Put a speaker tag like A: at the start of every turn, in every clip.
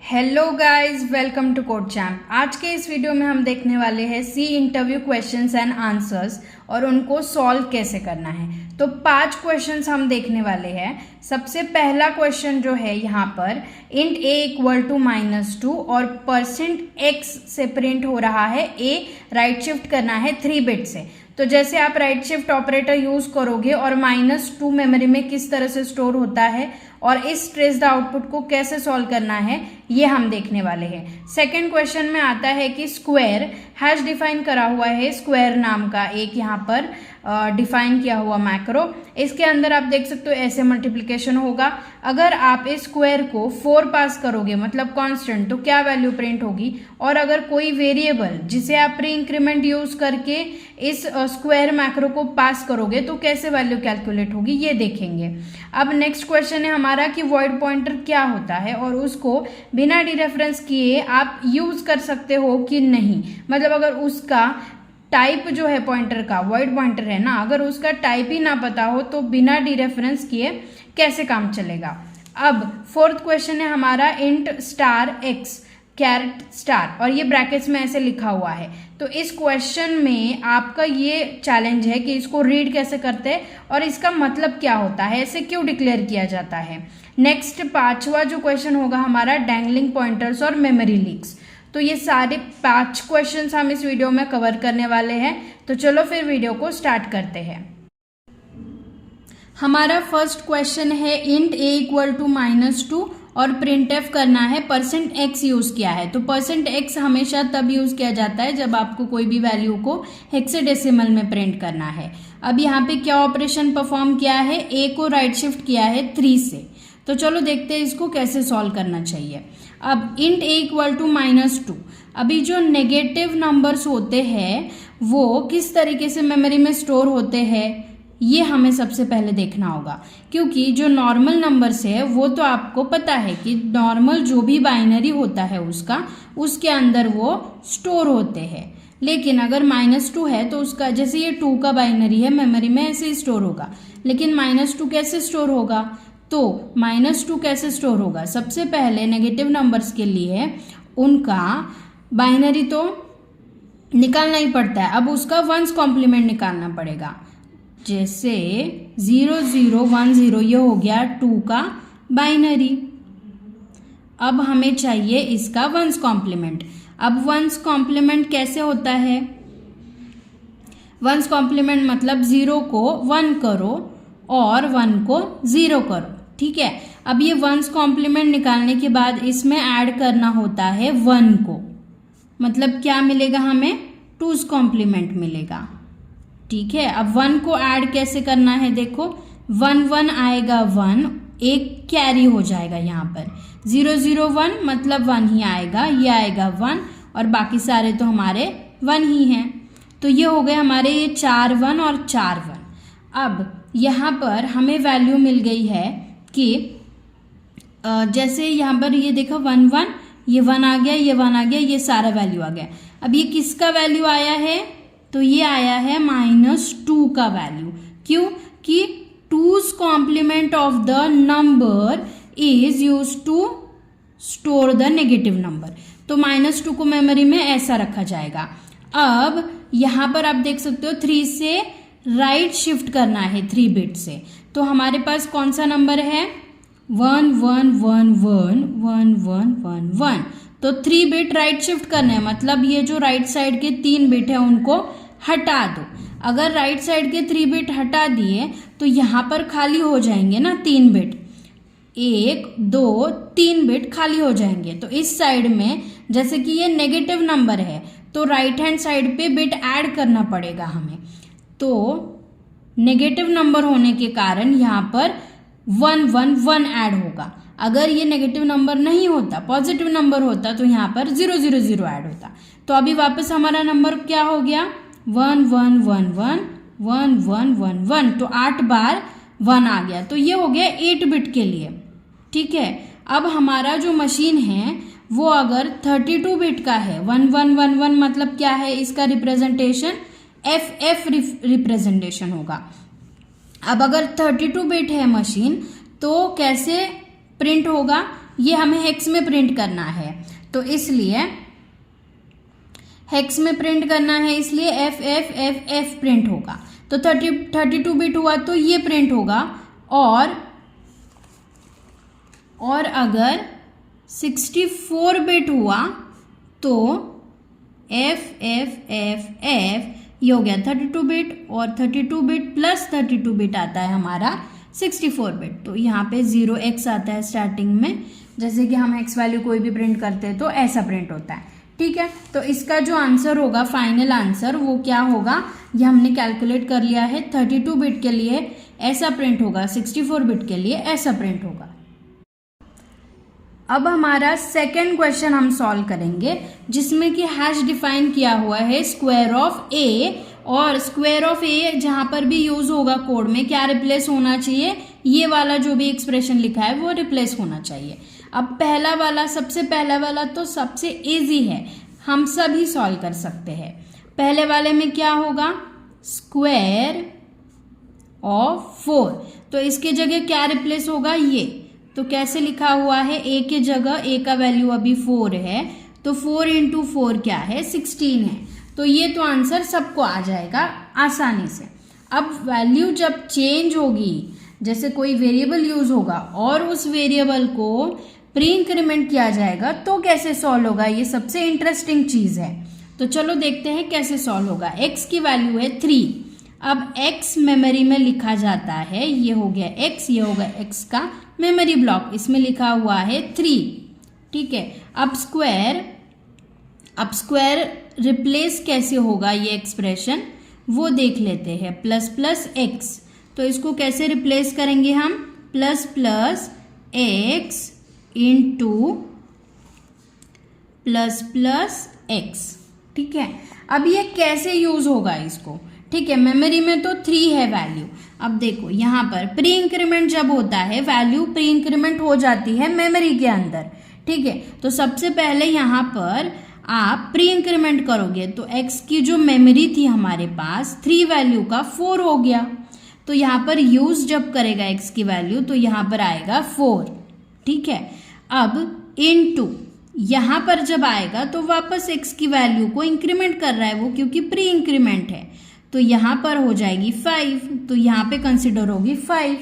A: Hello guys, welcome to code champ. आज के इस वीडियो में हम देखने वाले हैं C interview questions and answers और उनको सॉल्व कैसे करना है। तो 5 क्वेश्चंस हम देखने वाले हैं। सबसे पहला क्वेश्चन जो है यहाँ पर इंट a इक्वल टू -2 और %x से प्रिंट हो रहा है a, राइट शिफ्ट करना है 3 बिट से। तो जैसे आप राइट शिफ्ट ऑपरेटर यूज करोगे और -2 मेमोरी में किस तरह से स्टोर होता है और इस ट्रेस्ड आउटपुट को कैसे सॉल्व करना है ये हम देखने वाले हैं। सेकंड क्वेश्चन में आता है कि स्क्वायर हैश डिफाइन करा हुआ है, स्क्वायर नाम का एक यहाँ पर डिफाइन किया हुआ मैक्रो। इसके अंदर आप देख सकते हो ऐसे मल्टीप्लिकेशन होगा। अगर आप इस स्क्वायर को 4 पास करोगे मतलब कांस्टेंट, तो क्या वैल्यू प्रिंट होगी। और अगर कोई वेरिएबल जिसे आप प्री इंक्रीमेंट यूज करके इस स्क्वायर मैक्रो को पास करोगे तो कैसे वैल्यू कैलकुलेट होगी ये देखेंगे। अब नेक्स्ट क्वेश्चन है हमारा कि वॉइड पॉइंटर क्या होता है और उसको बिना डीरेफरेंस किए आप यूज कर सकते हो कि नहीं। मतलब अगर उसका टाइप जो है पॉइंटर का, वॉइड पॉइंटर है ना, अगर उसका टाइप ही ना पता हो तो बिना डीरेफरेंस किए कैसे काम चलेगा। अब फोर्थ क्वेश्चन है हमारा int star X caret star और ये ब्रैकेट्स में ऐसे लिखा हुआ है। तो इस क्वेश्चन में आपका ये चैलेंज है कि इसको रीड कैसे करते हैं और इसका मतलब क्या होता है, ऐसे क्यों डिक्लेयर किया जाता है। नेक्स्ट 5वां जो क्वेश्चन होगा हमारा डैंगलिंग पॉइंटर्स और मेमोरी लीक्स। तो ये सारे 5 क्वेश्चंस हम इस वीडियो में कवर करने वाले हैं। तो चलो फिर वीडियो को स्टार्ट करते हैं। हमारा फर्स्ट क्वेश्चन है इंट a इक्वल टू -2 और प्रिंटफ करना है %x यूज किया है। तो %x हमेशा तब यूज किया जाता है जब आपको कोई भी वैल्यू को हेक्साडेसिमल में प्रिंट करना है। अब यहाँ पे क्या ऑपरेशन परफॉर्म किया है, a को राइट शिफ्ट किया है 3 से। तो चलो देखते हैं इसको कैसे सॉल्व करना चाहिए। अब इंट a इक्वल टू -2, अभी जो नेगेटिव नंबर्स होते हैं वो किस तरीके से मेमोरी में स्टोर होते हैं ये हमें सबसे पहले देखना होगा। क्योंकि जो नॉर्मल नंबर्स है वो तो आपको पता है कि नॉर्मल जो भी बाइनरी होता है उसके अंदर वो स्टोर होते हैं। लेकिन अगर -2 है तो उसका, जैसे ये 2 का बाइनरी है मेमोरी में ऐसे ही स्टोर होगा। लेकिन -2 कैसे स्टोर होगा, तो -2 कैसे स्टोर होगा, सबसे पहले नेगेटिव नंबर्स के लिए उनका बाइनरी तो निकालना ही पड़ता है। अब उसका 1s कॉम्प्लीमेंट निकालना पड़ेगा। जैसे 0 0 1 0 ये हो गया 2 का बाइनरी। अब हमें चाहिए इसका 1s कॉम्प्लीमेंट। अब 1s कॉम्प्लीमेंट कैसे होता है, 1s कॉम्प्लीमेंट मतलब 0 को 1 करो और 1 को 0 करो, ठीक है। अब ये 1s कॉम्प्लीमेंट निकालने के बाद इसमें ऐड करना होता है 1 को, मतलब क्या मिलेगा हमें, 2s कॉम्प्लीमेंट मिलेगा, ठीक है। अब 1 को ऐड कैसे करना है, देखो 1 1 आएगा 1, एक कैरी हो जाएगा यहाँ पर 0 0 1 मतलब 1 ही आएगा, ये आएगा 1 और बाकी सारे तो हमारे 1 ही हैं। तो ये हो गए हमारे ये 4 1 और 4 1। अब यहाँ पर हमें वैल्यू मिल गई है कि जैसे यहाँ पर ये देखो 1 1, ये 1 आ गया, ये 1 आ गया, ये सारा वैल्यू आ गया। अब ये किसका वैल्यू आया है, तो ये आया है -2 का वैल्यू। क्यों कि 2s complement of the number is use to store the negative number. तो -2 को मेमोरी में ऐसा रखा जाएगा। अब यहाँ पर आप देख सकते हो 3 से राइट शिफ्ट करना है 3 बिट से। तो हमारे पास कौन सा नंबर है, 1 1 1 1 1 1 1 1। तो 3 बिट राइट शिफ्ट करना है, मतलब ये जो राइट साइड के 3 बिट है उनको हटा दो। अगर राइट साइड के 3 बिट हटा दिए तो यहाँ पर खाली हो जाएंगे ना 3 बिट, 1 2 3 बिट खाली हो जाएंगे। तो इस साइड में जैसे कि ये नेगेटिव नंबर है तो राइट हैंड साइड पे बिट ऐड करना पड़ेगा हमें। तो नेगेटिव नंबर होने के कारण यहाँ पर 1 1 1 ऐड होगा। अगर ये नेगेटिव नंबर नहीं होता, पॉजिटिव नंबर होता तो यहाँ पर 0 0 0 ऐड होता। तो अभी वापस हमारा नंबर क्या हो गया, 1 1 1 1 1 1 1 1। तो 8 बार 1 आ गया। तो ये हो गया 8 बिट के लिए, ठीक है। अब हमारा जो मशीन है वो अगर 32 बिट का है, 1 1 1 1 मतलब क्या है, इसका रिप्रेजेंटेशन FF रिप्रेजेंटेशन होगा। अब अगर 32 बिट है मशीन तो कैसे प्रिंट होगा, ये हमें हेक्स में प्रिंट करना है, तो इसलिए हेक्स में प्रिंट करना है, इसलिए F F F F print होगा। तो 32 बिट हुआ तो ये प्रिंट होगा, और अगर 64 बिट हुआ तो एफ एफ एफ एफ ये हो गया 32 बिट, और 32 बिट प्लस 32 बिट आता है हमारा 64 बिट। तो यहाँ पे 0x आता है स्टार्टिंग में, जैसे कि हम x वैल्यू कोई भी प्रिंट करते हैं तो ऐसा प्रिंट होता है, ठीक है। तो इसका जो आंसर होगा, फाइनल आंसर, वो क्या होगा, ये हमने कैलकुलेट कर लिया है। 32 बिट के लिए ऐसा प्रिंट होगा, 64 बिट के लिए ऐसा प्रिंट होगा। अब हमारा सेकेंड क्वेश्चन हम सॉल्व करेंगे, जिसमें कि हैश डिफाइन किया हुआ है स्क्वायर ऑफ ए, और स्क्वायर ऑफ ए जहां पर भी यूज होगा कोड में क्या रिप्लेस होना चाहिए, ये वाला जो भी एक्सप्रेशन लिखा है वो रिप्लेस होना चाहिए। अब पहला वाला, सबसे पहला वाला तो सबसे इजी है, हम सभी सॉल्व कर सकते हैं। पहले वाले में क्या होगा, स्क्वायर ऑफ 4, तो इसके जगह क्या रिप्लेस होगा, ये। तो कैसे लिखा हुआ है, ए के जगह, ए का वैल्यू अभी 4 है, तो 4 इंटू 4 क्या है, 16 है। तो ये तो आंसर सबको आ जाएगा आसानी से। अब वैल्यू जब चेंज होगी, जैसे कोई वेरिएबल यूज होगा और उस वेरिएबल को प्री इंक्रीमेंट किया जाएगा, तो कैसे सॉल्व होगा, ये सबसे इंटरेस्टिंग चीज है। तो चलो देखते हैं कैसे सॉल्व होगा। x की वैल्यू है 3, अब x मेमोरी में लिखा जाता है, ये हो गया x, ये होगा x का मेमोरी ब्लॉक, इसमें लिखा हुआ है 3, ठीक है। अब स्क्वायर रिप्लेस कैसे होगा, ये एक्सप्रेशन वो देख लेते हैं। प्लस प्लस एक्स, तो इसको कैसे रिप्लेस करेंगे हम, plus plus x into plus plus x, ठीक है। अब ये कैसे यूज होगा इसको, ठीक है। मेमोरी में तो 3 है वैल्यू, अब देखो यहाँ पर प्री इंक्रीमेंट जब होता है, वैल्यू प्री इंक्रीमेंट हो जाती है मेमोरी के अंदर, ठीक है। तो सबसे पहले यहाँ पर आप प्री इंक्रीमेंट करोगे, तो x की जो मेमोरी थी हमारे पास 3 वैल्यू का 4 हो गया, तो यहाँ पर यूज जब करेगा x की वैल्यू तो यहाँ पर आएगा 4, ठीक है। अब इनटू यहाँ पर जब आएगा तो वापस x की वैल्यू को इंक्रीमेंट कर रहा है वो, क्योंकि प्री इंक्रीमेंट है, तो यहाँ पर हो जाएगी 5, तो यहाँ पे कंसिडर होगी 5।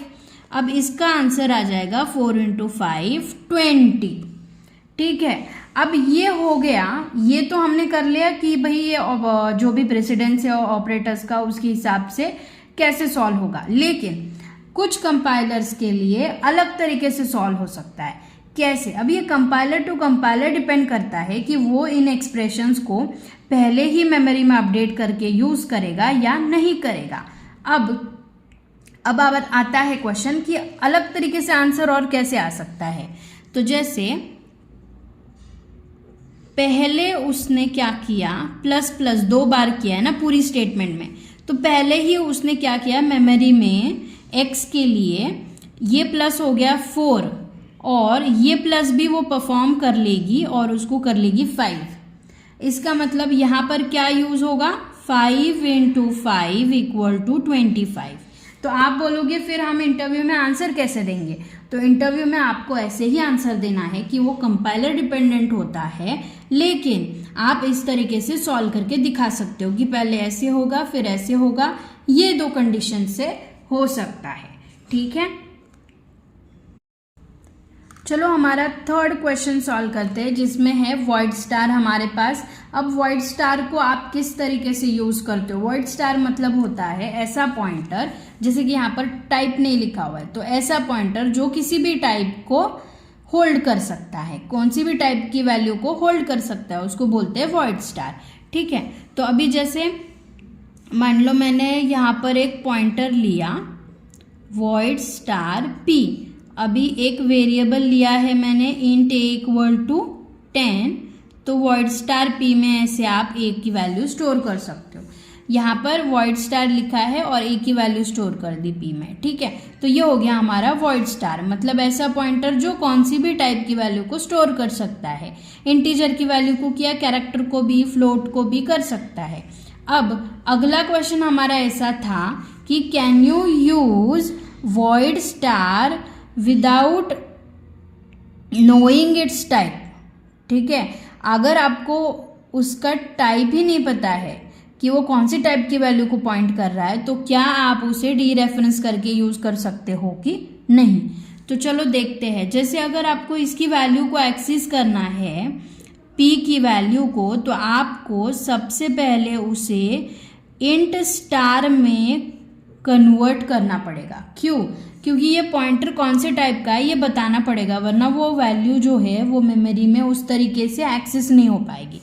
A: अब इसका आंसर आ जाएगा 4 इंटू 5 20, ठीक है। अब ये हो गया, ये तो हमने कर लिया कि भाई ये जो भी प्रेसिडेंस है ऑपरेटर्स का, उसके हिसाब से कैसे सॉल्व होगा। लेकिन कुछ कंपाइलर्स के लिए अलग तरीके से सॉल्व हो सकता है। कैसे, अब ये कंपाइलर टू कंपाइलर डिपेंड करता है कि वो इन एक्सप्रेशंस को पहले ही मेमोरी में अपडेट करके यूज करेगा या नहीं करेगा। अब आता है क्वेश्चन कि अलग तरीके से आंसर और कैसे आ सकता है। तो जैसे पहले उसने क्या किया, प्लस प्लस 2 बार किया है ना पूरी स्टेटमेंट में, तो पहले ही उसने क्या किया, मेमोरी में x के लिए ये प्लस हो गया 4, और ये प्लस भी वो परफॉर्म कर लेगी और उसको कर लेगी 5। इसका मतलब यहाँ पर क्या यूज होगा, 5 इंटू 5 इक्वल टू 25। तो आप बोलोगे फिर हम इंटरव्यू में आंसर कैसे देंगे, तो इंटरव्यू में आपको ऐसे ही आंसर देना है कि वो कंपाइलर डिपेंडेंट होता है, लेकिन आप इस तरीके से सॉल्व करके दिखा सकते हो कि पहले ऐसे होगा फिर ऐसे होगा, ये 2 कंडीशन से हो सकता है, ठीक है। चलो हमारा थर्ड क्वेश्चन सॉल्व करते हैं, जिसमें है वॉइड स्टार हमारे पास। अब वॉइड स्टार को आप किस तरीके से यूज करते हो, वॉइड स्टार मतलब होता है ऐसा पॉइंटर, जैसे कि यहाँ पर टाइप नहीं लिखा हुआ है, तो ऐसा पॉइंटर जो किसी भी टाइप को होल्ड कर सकता है, कौन सी भी टाइप की वैल्यू को होल्ड कर सकता है, उसको बोलते हैं वॉइड स्टार, ठीक है। तो अभी जैसे मान लो मैंने यहाँ पर एक पॉइंटर लिया वॉइड स्टार p, अभी एक वेरिएबल लिया है मैंने इंट a इक्वल टू 10, तो वॉइड स्टार p में ऐसे आप a की वैल्यू स्टोर कर सकते हो। यहाँ पर वॉइड स्टार लिखा है और a की वैल्यू स्टोर कर दी p में, ठीक है। तो ये हो गया हमारा वॉइड स्टार, मतलब ऐसा पॉइंटर जो कौन सी भी टाइप की वैल्यू को स्टोर कर सकता है, इंटीजर की वैल्यू को किया, कैरेक्टर को भी, फ्लोट को भी कर सकता है। अब अगला क्वेश्चन हमारा ऐसा था कि can you use void star without knowing it's type, ठीक है। अगर आपको उसका टाइप ही नहीं पता है कि वो कौन सी टाइप की वैल्यू को पॉइंट कर रहा है, तो क्या आप उसे डी रेफरेंस करके यूज कर सकते हो कि नहीं। तो चलो देखते हैं। जैसे अगर आपको इसकी वैल्यू को एक्सेस करना है, पी की वैल्यू को, तो आपको सबसे पहले उसे इंट स्टार में कन्वर्ट करना पड़ेगा। क्यों? क्योंकि ये पॉइंटर कौन से टाइप का है ये बताना पड़ेगा, वरना वो वैल्यू जो है वो मेमोरी में उस तरीके से एक्सेस नहीं हो पाएगी।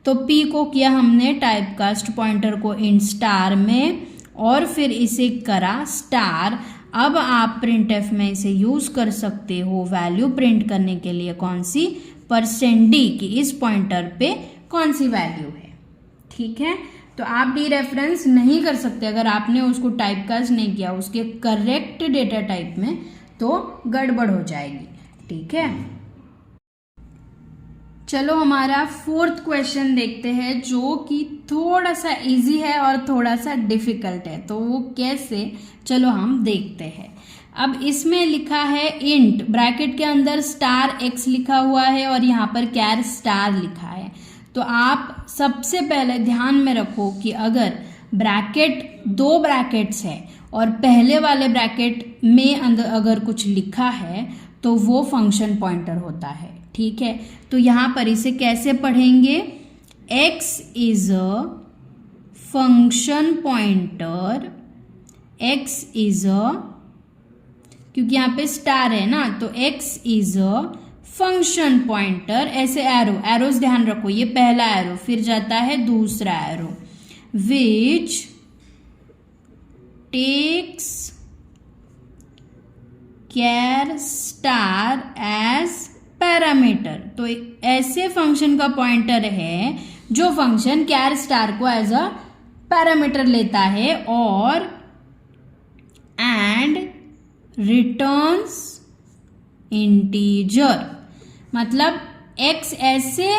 A: तो p को किया हमने टाइप कास्ट पॉइंटर को इंट स्टार में, और फिर इसे करा स्टार। अब आप प्रिंटएफ में इसे यूज कर सकते हो वैल्यू प्रिंट करने के लिए, कौन सी, %d की इस पॉइंटर पे कौन सी वैल्यू है, ठीक है। तो आप डी रेफरेंस नहीं कर सकते अगर आपने उसको टाइप कास्ट नहीं किया उसके करेक्ट डेटा टाइप में, तो गड़बड़ हो जाएगी, ठीक है। चलो हमारा 4th क्वेश्चन देखते हैं, जो कि थोड़ा सा इजी है और थोड़ा सा डिफिकल्ट है। तो वो कैसे, चलो हम देखते हैं। अब इसमें लिखा है इंट, ब्रैकेट के अंदर $x लिखा हुआ है और यहाँ पर कैर स्टार लिखा है। तो आप सबसे पहले ध्यान में रखो कि अगर ब्रैकेट 2 ब्रैकेट्स है और पहले वाले ब्रैकेट में अंदर अगर कुछ लिखा है तो वो फंक्शन पॉइंटर होता है, ठीक है। तो यहाँ पर इसे कैसे पढ़ेंगे, x is a function pointer, x is a, क्योंकि यहाँ पे स्टार है ना, तो x is a function pointer, ऐसे एरोज ध्यान रखो, ये पहला एरो, फिर जाता है दूसरा arrow, which takes char star as parameter. तो ऐसे फंक्शन का पॉइंटर है जो फंक्शन कैर स्टार को एज अ पैरामीटर लेता है, और एंड रिटर्न्स इंटीजर। मतलब x ऐसे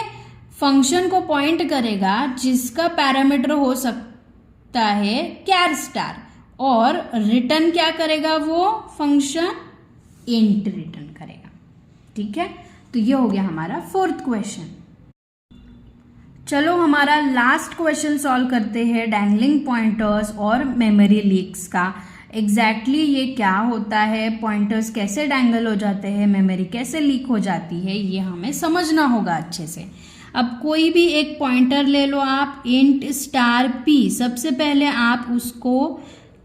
A: फंक्शन को पॉइंट करेगा जिसका पैरामीटर हो सकता है कैर स्टार, और रिटर्न क्या करेगा, वो फंक्शन इंट रिटर्न करेगा, ठीक है। तो ये हो गया हमारा 4th क्वेश्चन। चलो हमारा लास्ट क्वेश्चन सॉल्व करते हैं, डैंगलिंग पॉइंटर्स और मेमोरी लीक्स का। एग्जैक्टली ये क्या होता है, पॉइंटर्स कैसे डैंगल हो जाते हैं, मेमोरी कैसे लीक हो जाती है, ये हमें समझना होगा अच्छे से। अब कोई भी एक पॉइंटर ले लो आप, इंट स्टार p, सबसे पहले आप उसको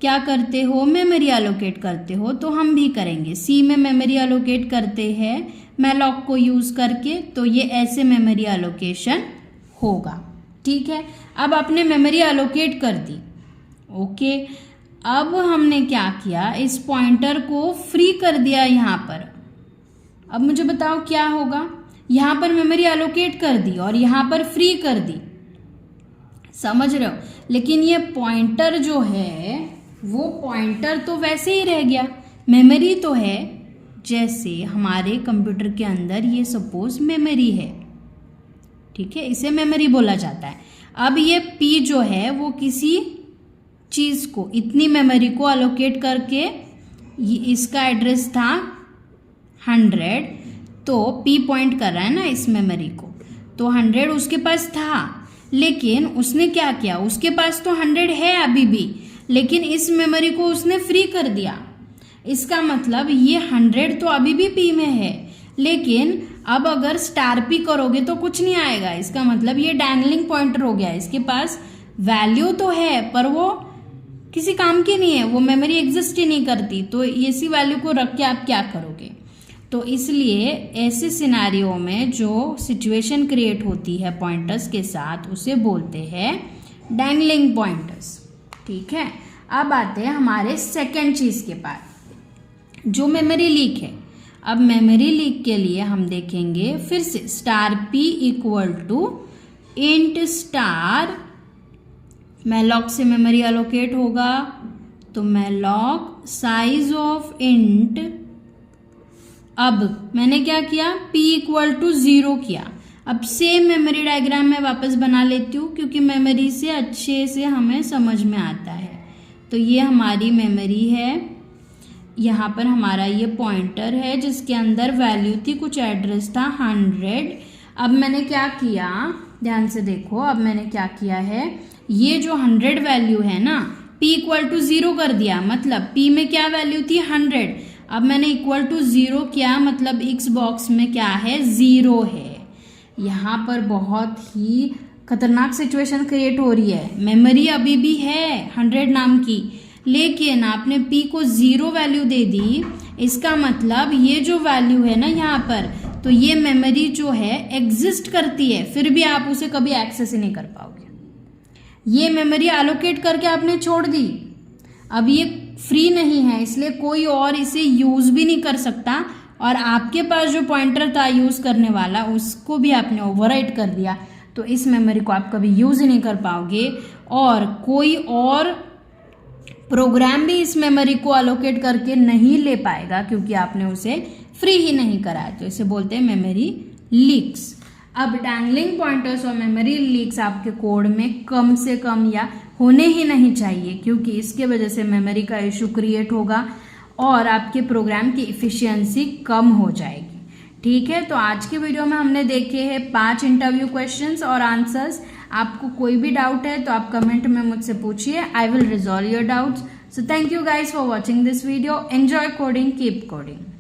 A: क्या करते हो, मेमोरी एलोकेट करते हो। तो हम भी करेंगे, c में मेमोरी एलोकेट करते हैं मैलॉक को यूज करके, तो ये ऐसे मेमोरी एलोकेशन होगा, ठीक है। अब आपने मेमोरी एलोकेट कर दी, ओके। अब हमने क्या किया, इस पॉइंटर को फ्री कर दिया यहाँ पर। अब मुझे बताओ क्या होगा, यहाँ पर मेमोरी एलोकेट कर दी और यहाँ पर फ्री कर दी, समझ रहे हो। लेकिन ये पॉइंटर जो है वो पॉइंटर तो वैसे ही रह गया, मेमोरी तो है। जैसे हमारे कंप्यूटर के अंदर ये सपोज मेमोरी है, ठीक है, इसे मेमोरी बोला जाता है। अब ये p जो है वो किसी चीज को, इतनी मेमोरी को अलोकेट करके, इसका एड्रेस था 100, तो p पॉइंट कर रहा है ना इस मेमोरी को, तो 100 उसके पास था, लेकिन उसने क्या किया, उसके पास तो 100 है अभी भी, लेकिन इस मेमोरी को उसने फ्री कर दिया। इसका मतलब ये 100 तो अभी भी p में है, लेकिन अब अगर स्टार p करोगे तो कुछ नहीं आएगा। इसका मतलब ये डैंगलिंग पॉइंटर हो गया, इसके पास वैल्यू तो है पर वो किसी काम की नहीं है, वो मेमोरी एग्जिस्ट ही नहीं करती। तो इसी वैल्यू को रख के आप क्या करोगे। तो इसलिए ऐसे सिनेरियो में जो सिचुएशन क्रिएट होती है पॉइंटर्स के साथ, उसे बोलते हैं डैंगलिंग पॉइंटर्स, ठीक है। अब आते हैं हमारे सेकेंड चीज के पास, जो मेमोरी लीक है। अब मेमोरी लीक के लिए हम देखेंगे फिर से star p equal to int star, malloc से मेमोरी एलोकेट होगा, तो मैलॉक साइज ऑफ इंट। अब मैंने क्या किया, p इक्वल टू 0 किया। अब सेम मेमोरी डायग्राम में वापस बना लेती हूँ, क्योंकि मेमोरी से अच्छे से हमें समझ में आता है। तो ये हमारी मेमोरी है, यहाँ पर हमारा ये पॉइंटर है जिसके अंदर वैल्यू थी, कुछ एड्रेस था 100। अब मैंने क्या किया, ध्यान से देखो, अब मैंने क्या किया है, ये जो 100 वैल्यू है ना, p इक्वल टू 0 कर दिया, मतलब p में क्या वैल्यू थी 100, अब मैंने इक्वल टू 0 किया, मतलब x बॉक्स में क्या है 0 है। यहाँ पर बहुत ही खतरनाक सिचुएशन क्रिएट हो रही है, मेमोरी अभी भी है 100 नाम की, लेकिन आपने p को 0 वैल्यू दे दी, इसका मतलब ये जो वैल्यू है ना यहाँ पर, तो ये मेमोरी जो है एग्जिस्ट करती है, फिर भी आप उसे कभी एक्सेस ही नहीं कर पाओगे। ये मेमोरी एलोकेट करके आपने छोड़ दी, अब ये फ्री नहीं है, इसलिए कोई और इसे यूज भी नहीं कर सकता, और आपके पास जो पॉइंटर था यूज करने वाला उसको भी आपने ओवरराइट कर दिया, तो इस मेमोरी को आप कभी यूज ही नहीं कर पाओगे, और कोई और प्रोग्राम भी इस मेमोरी को अलोकेट करके नहीं ले पाएगा, क्योंकि आपने उसे फ्री ही नहीं कराया। तो इसे बोलते हैं मेमोरी लीक्स। अब डैंगलिंग पॉइंटर्स और मेमोरी लीक्स आपके कोड में कम से कम या होने ही नहीं चाहिए, क्योंकि इसके वजह से मेमोरी का इशू क्रिएट होगा और आपके प्रोग्राम की इफिशियंसी कम हो जाएगी। ठीक है, तो आज के वीडियो में हमने देखे हैं 5 इंटरव्यू क्वेश्चंस और आंसर्स। आपको कोई भी डाउट है तो आप कमेंट में मुझसे पूछिए, I will resolve your doubts. So thank you guys for watching this video. Enjoy coding, keep coding.